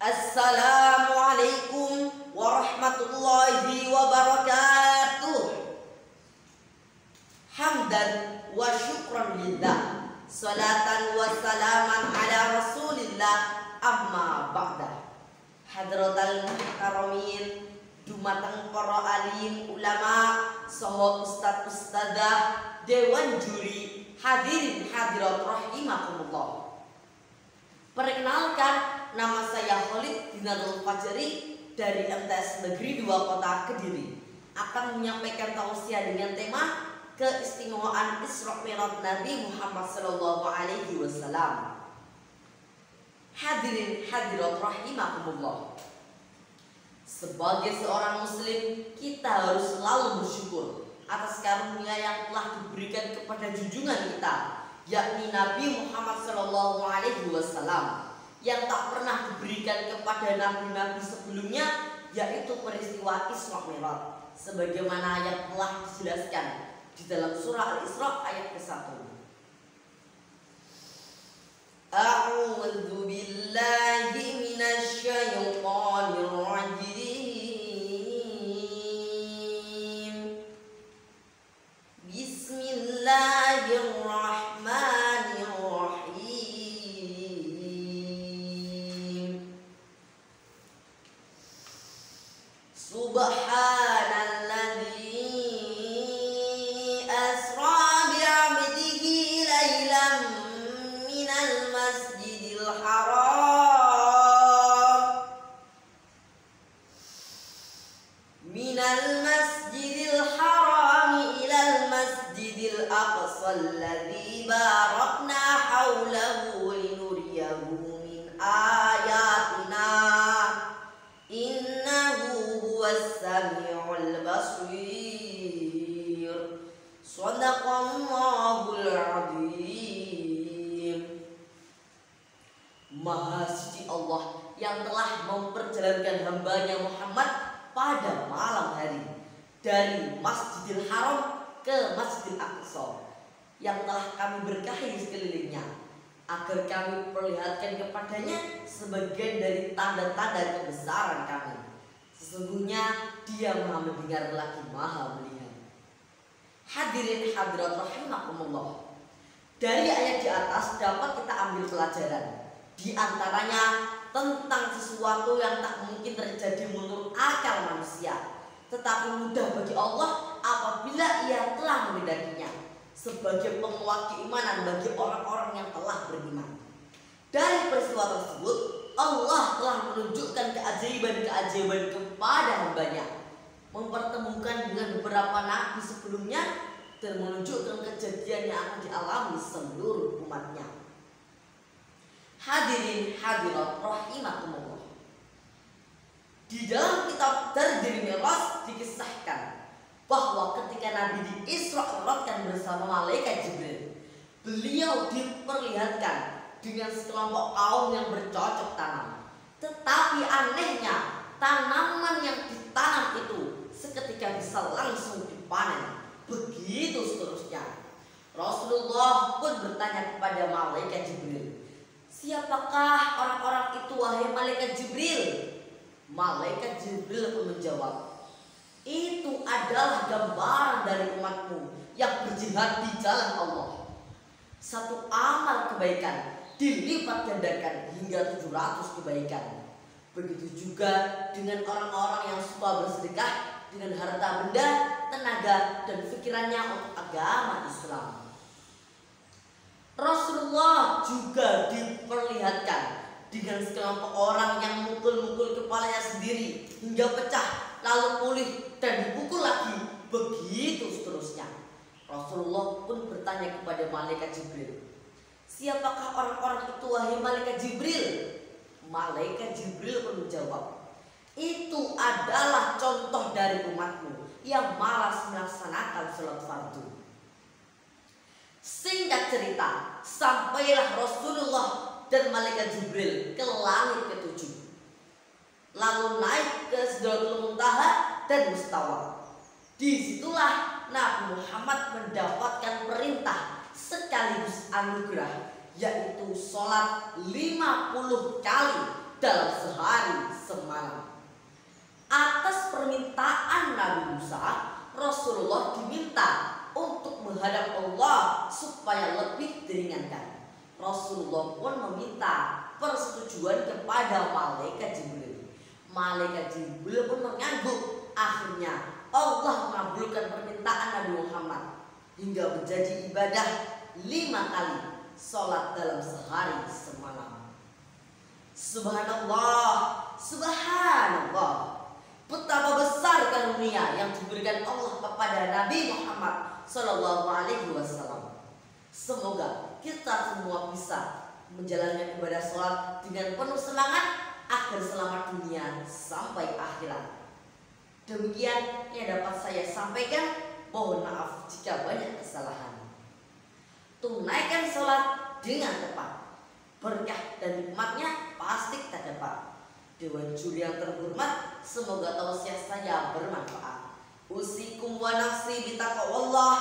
Assalamualaikum warahmatullahi wabarakatuh. Hamdan wa syukran lillah, salatan wa salaman ala rasulillah, amma ba'da. Hadratal muhtaramin, dumateng para alim ulama saha ustad-ustadzah, dewan juri, hadirin hadirat rahimakumullah. Perkenalkan, nama saya Khalid Dinarul Fajri dari MTS Negeri 2 Kota Kediri, akan menyampaikan tausiah dengan tema keistimewaan Isra Mi'raj Nabi Muhammad SAW. Hadirin hadirat rahimakumullah. Sebagai seorang muslim, kita harus selalu bersyukur atas karunia yang telah diberikan kepada junjungan kita, yakni Nabi Muhammad SAW, yang tak pernah diberikan kepada nabi-nabi sebelumnya, yaitu peristiwa Isra Mi'raj, sebagaimana yang telah dijelaskan di dalam surah Al-Isra ayat ke-1. A'udzu billahi minasy syaithanir rajim. Bismillahirrahmanirrahim. Subhanalladzi asra bi'abdihi lailan minal masjidil haram ilal masjidil aqsa alladzi barakna haulahu linuriyahu min ayatina innahu huwas samiul basir. Shadaqallahul azim. Maha suci Allah yang telah memperjalankan hambanya Muhammad pada malam hari dari Masjidil Haram ke Masjidil Aqsa, yang telah kami berkahi sekelilingnya, agar kami perlihatkan kepadanya sebagian dari tanda-tanda kebesaran kami. Sesungguhnya Dia Maha mendengar lagi Maha melihat. Hadirin hadirat rahimakumullah. Dari ayat di atas dapat kita ambil pelajaran, di antaranya tentang sesuatu yang tak mungkin terjadi menurut akal manusia, tetapi mudah bagi Allah apabila Ia telah menghendakinya, sebagai penguat keimanan bagi orang-orang yang telah beriman. Dari peristiwa tersebut, Allah telah menunjukkan keajaiban-keajaiban kepada hambanya, mempertemukan dengan beberapa nabi sebelumnya, dan menunjukkan kejadian yang akan dialami seluruh umatnya. Hadirin hadirat rahimakumullah. Di dalam kitab Tardil Mi'raj dikisahkan bahwa ketika Nabi diisra-mi'rajkan bersama malaikat Jibril, beliau diperlihatkan dengan sekelompok kaum yang bercocok tanam. Tetapi anehnya, tanaman yang ditanam itu seketika bisa langsung dipanen. Begitu seterusnya. Rasulullah pun bertanya kepada malaikat Jibril, "Siapakah orang-orang itu, wahai malaikat Jibril?" Malaikat Jibril pun menjawab, "Itu adalah gambaran dari umatmu yang berjihad di jalan Allah. Satu amal kebaikan dilipat gandakan hingga 700 kebaikan. Begitu juga dengan orang-orang yang suka bersedekah dengan harta benda, tenaga, dan pikirannya untuk agama Islam." Rasulullah juga diperlihatkan dengan sekelompok orang yang mukul-mukul kepalanya sendiri hingga pecah, lalu pulih dan dipukul lagi, begitu seterusnya. Rasulullah pun bertanya kepada malaikat Jibril, "Siapakah orang-orang itu, wahai malaikat Jibril?" Malaikat Jibril pun menjawab, "Itu adalah contoh dari umatmu yang malas melaksanakan sholat fardu." Singkat cerita, sampailah Rasulullah dan malaikat Jibril ke langit ke-7, lalu naik ke Sidratul Muntaha dan Mustawa. Disitulah Nabi Muhammad mendapatkan perintah sekaligus anugerah, yaitu sholat 50 kali dalam sehari semalam. Atas permintaan Nabi Musa, Rasulullah diminta untuk menghadap Allah supaya lebih diringankan. Rasulullah pun meminta persetujuan kepada malaikat Jibril. Malaikat Jibril pun mengangguk. Akhirnya Allah mengabulkan permintaan Nabi Muhammad hingga menjadi ibadah 5 kali sholat dalam sehari semalam. Subhanallah, subhanallah, betapa besar karunia yang diberikan Allah kepada Nabi Muhammad Sallallahu Alaihi Wasallam. Semoga kita semua bisa menjalankan ibadah sholat dengan penuh semangat agar selamat dunia sampai akhirat. Demikian yang dapat saya sampaikan. Mohon maaf jika banyak kesalahan. Tunaikan sholat dengan tepat. Berkah dan nikmatnya pasti kita dapat. Dewan juri yang terhormat, semoga tausiah saya bermanfaat. Usikum wa nafsi bitaqwallah.